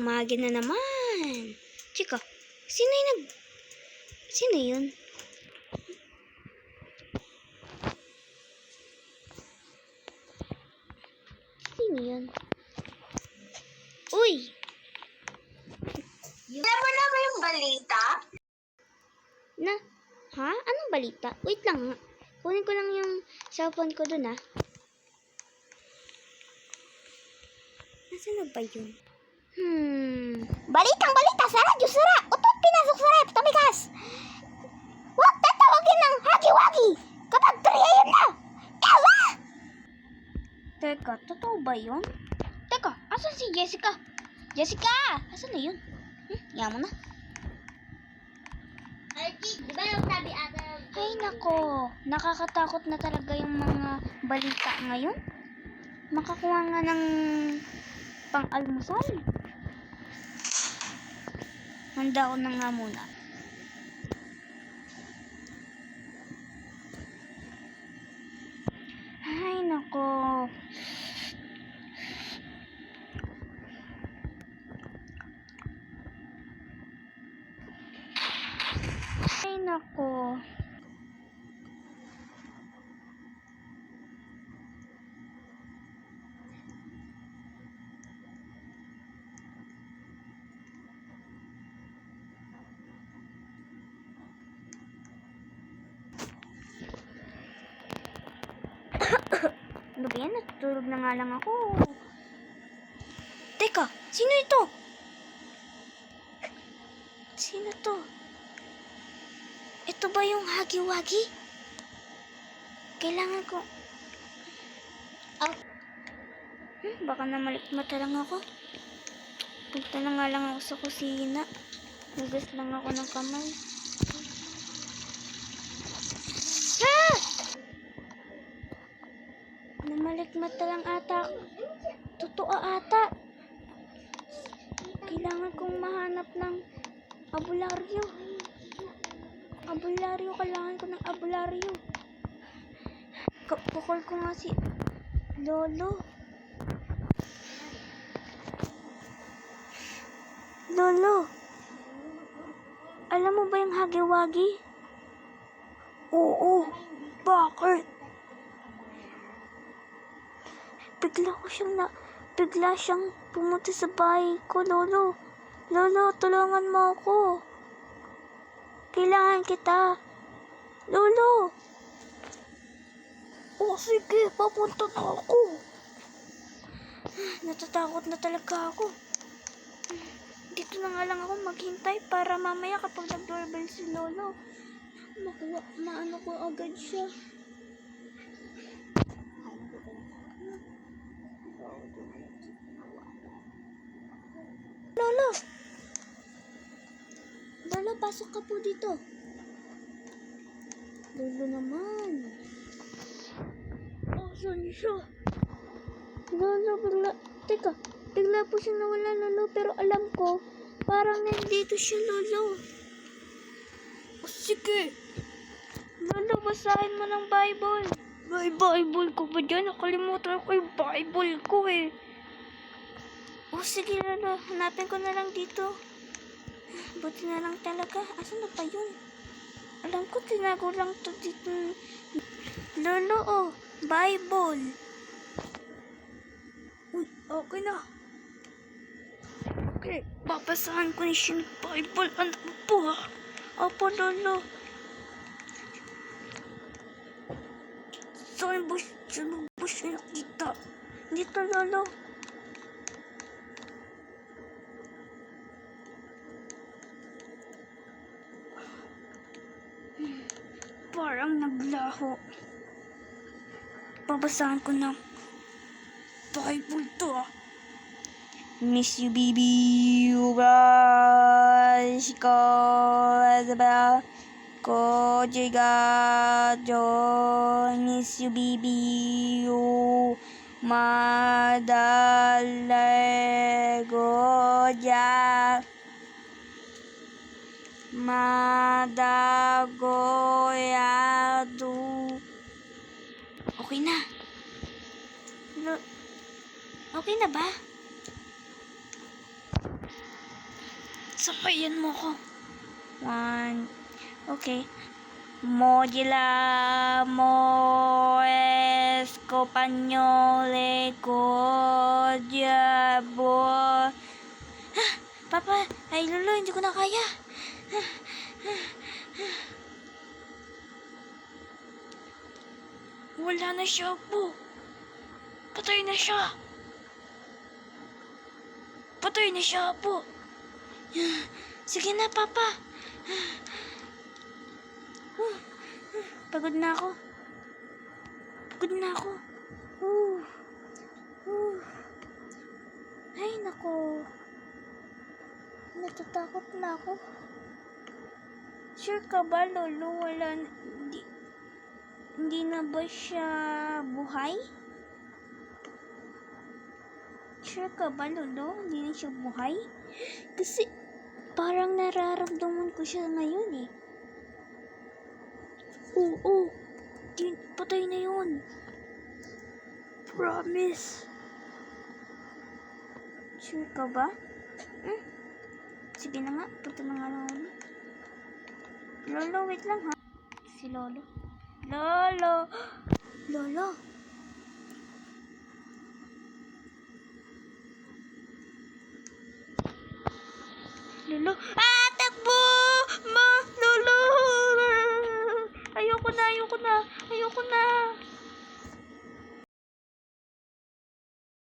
Umaga na naman. Chika, Sino yun? Sino yun? Uy! Alam mo na ba yung balita? Ha? Anong balita? Wait lang nga. Kunin ko lang yung cellphone ko dun ah. Nasaan na ba yun? Balitang balita sa radyo sara. Utot pinasok sa rep. Tumigas. Huwag tatawagin ng hagi-wagi kapag 3 AM na. Ewa! Teka, totoo ba yun? Teka, asan si Jessica? Jessica! Asan na yun? Yaman na. Di ba yung sabi ata? Ay nako, nakakatakot na talaga yung mga balita ngayon. Makakuha nga ng pang-almusal. Handa ko na nga muna. Ay nako. Ay nako. Ano ba yan? Natutulog na nga lang ako. Teka, sino ito? Sino to? Ito ba yung hagi-wagi? Kailangan ko... baka namalikmata lang ako. Punta na nga lang ako sa kusina. Hugas lang ako ng kamay. Namalikmata lang ata. Totoo ata. Kailangan kong mahanap ng abularyo. Kailangan ko ng abularyo. Kapukol ko nga si Lolo. Lolo, alam mo ba yung hagi-wagi? Oo, bakit? Bigla siyang pumunta sa bahay ko, Lolo. Lolo, tulungan mo ako. Kailangan kita. Lolo. Oh, sige, papunta na ako. Natatakot na talaga ako. Dito na nga lang ako maghintay para mamaya kapag nag-doorbell si Lolo, maano ko agad siya. Lolo! Lolo, pasok ka po dito. Lolo naman. Asan siya? Lolo, bigla po siya nawala, Lolo. Pero alam ko, parang nandito siya, Lolo. O, sige. Lolo, basahin mo ng Bible. May Bible ko ba dyan? Nakalimutan ko yung Bible ko eh. O, sige, Lolo. Hanapin ko na lang dito. Buti na lang talaga. Asan na pa yun? Alam ko, tinago lang to dito. Lolo, oh. Bible. Uy, okay na. Okay, babasahan ko niya yung Bible. Ano po ha? Opo, Lolo. Saan ba siya nakita? Dito, Lolo. Parang naglaho. Babasahan ko ng Bible to ah. Miss you, baby. Ko jiga jo. Miss you, baby. Madale goja. Madagoyado. Okay na. Okay na ba? Sakayan mo ko. 1. Okay. Modila mo escopañole ko diabo. Papa, ay lolo, hindi ko na kaya. Wala na siya po. Patay na siya. Patay na siya po. Sige na, Papa. Pagod na ako. Pagod na ako. Ay, nako. Natatakot na ako. Sure ka ba, Lolo? Hindi na ba siya buhay? Sure ka ba, Lolo? Hindi na siya buhay? Kasi parang nararamdaman ko siya ngayon eh. Oo. Patay na yun. Promise. Sure ka ba? Sige na nga. Punta na nga Lolo. Lolo, wait lang ha. Si Lolo. Lolo! Lolo! Lolo! Ah!